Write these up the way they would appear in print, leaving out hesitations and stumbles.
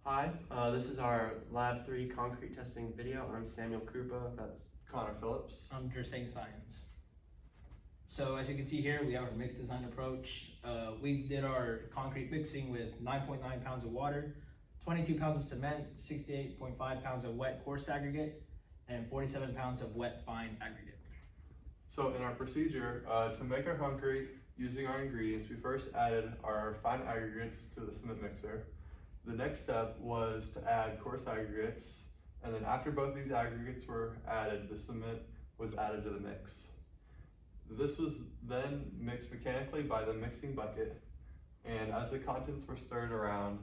Hi, this is our Lab 3 concrete testing video. I'm Sam Krupa, that's Connor Phillips. I'm Gersain Saenz. So as you can see here, we have our mixed design approach. We did our concrete mixing with 9.9 pounds of water, 22 pounds of cement, 68.5 pounds of wet coarse aggregate, and 47 pounds of wet fine aggregate. So in our procedure, to make our concrete using our ingredients, we first added our fine aggregates to the cement mixer. The next step was to add coarse aggregates, and then after both these aggregates were added, the cement was added to the mix. This was then mixed mechanically by the mixing bucket, and as the contents were stirred around,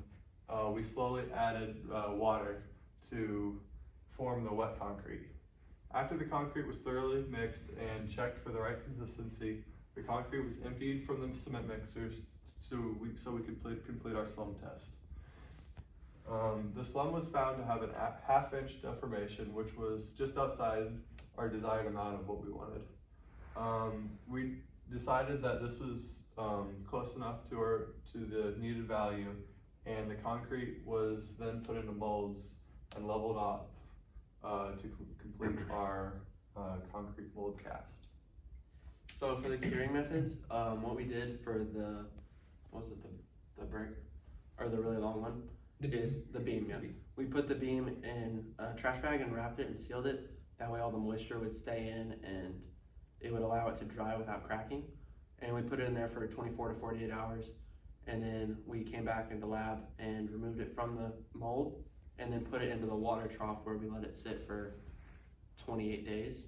we slowly added water to form the wet concrete. After the concrete was thoroughly mixed and checked for the right consistency, the concrete was emptied from the cement mixers so we could complete our slum test. The slum was found to have a half-inch deformation, which was just outside our desired amount of what we wanted. We decided that this was close enough to the needed value, and the concrete was then put into molds and leveled up to complete our concrete mold cast. So for the curing methods, what we did for the brick, or the really long one, is the beam, yeah. We put the beam in a trash bag and wrapped it and sealed it. That way all the moisture would stay in and it would allow it to dry without cracking. And we put it in there for 24 to 48 hours. And then we came back in the lab and removed it from the mold and then put it into the water trough where we let it sit for 28 days.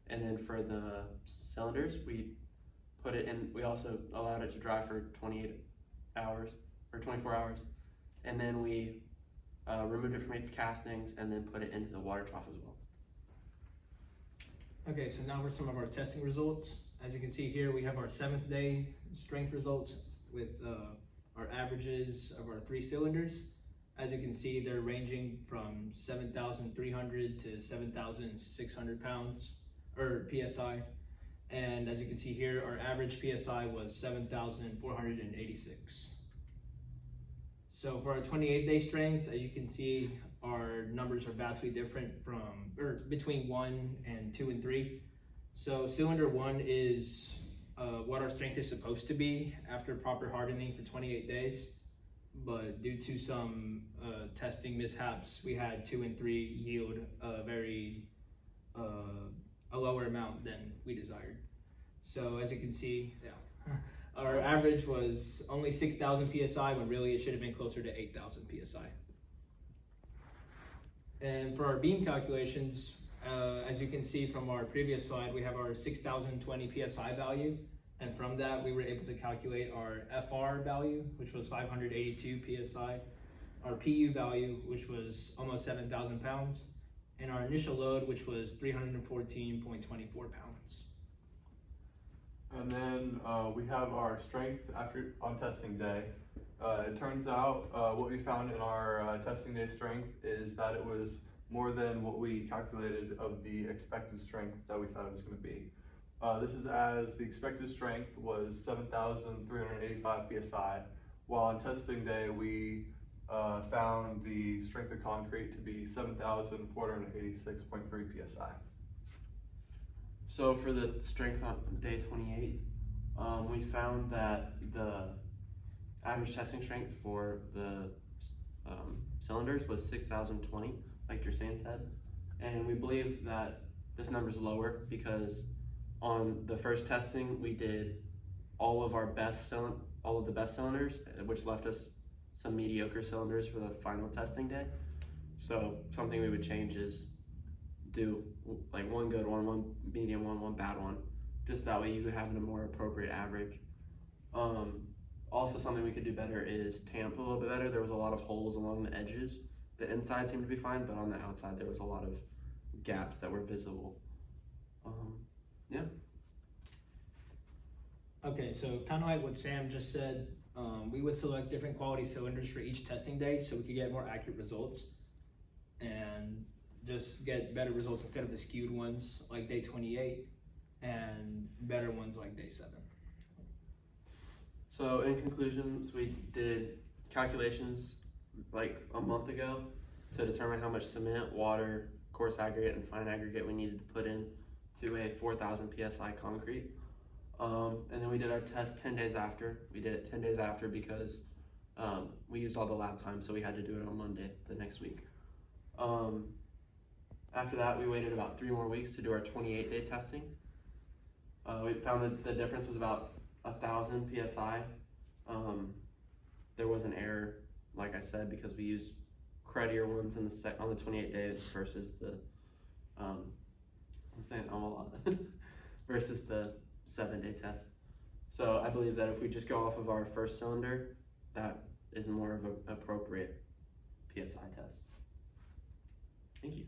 And then for the cylinders, we put it in, we also allowed it to dry for 28 hours or 24 hours. And then we removed it from its castings and then put it into the water trough as well. Okay, so now for some of our testing results. As you can see here, we have our 7th day strength results with our averages of our 3 cylinders. As you can see, they're ranging from 7,300 to 7,600 pounds, or PSI. And as you can see here, our average PSI was 7,486. So for our 28-day strengths, as you can see, our numbers are vastly different between 1 and 2 and 3. So cylinder 1 is what our strength is supposed to be after proper hardening for 28 days. But due to some testing mishaps, we had 2 and 3 yield a lower amount than we desired. So as you can see, yeah. Our average was only 6,000 PSI when really it should have been closer to 8,000 PSI. And for our beam calculations, as you can see from our previous slide, we have our 6,020 PSI value. And from that, we were able to calculate our FR value, which was 582 PSI, our PU value, which was almost 7,000 pounds, and our initial load, which was 314.24 pounds. And then we have our strength on testing day. It turns out what we found in our testing day strength is that it was more than what we calculated of the expected strength that we thought it was going to be. This is as the expected strength was 7,385 PSI, while on testing day we found the strength of concrete to be 7,486.3 PSI. So for the strength on day 28, we found that the average testing strength for the cylinders was 6,020, like Gersain said. And we believe that this number is lower because on the first testing, we did all of the best cylinders, which left us some mediocre cylinders for the final testing day. So something we would change is do like one good one, one medium one, one bad one. Just that way you could have a more appropriate average. Also something we could do better is tamp a little bit better. There was a lot of holes along the edges. The inside seemed to be fine, but on the outside there was a lot of gaps that were visible. Yeah. Okay, so kind of like what Sam just said, we would select different quality cylinders for each testing day so we could get more accurate results and just get better results instead of the skewed ones like day 28 and better ones like day 7. So in conclusions, we did calculations like a month ago to determine how much cement, water, coarse aggregate, and fine aggregate we needed to put in to a 4,000 psi concrete. And then we did our test 10 days after. We did it 10 days after because we used all the lab time, so we had to do it on Monday the next week. After that, we waited about 3 more weeks to do our 28-day testing. We found that the difference was about 1,000 psi. There was an error, like I said, because we used cruddier ones on the 28 day versus the I'm saying a lot versus the 7-day test. So I believe that if we just go off of our first cylinder, that is more of an appropriate PSI test. Thank you.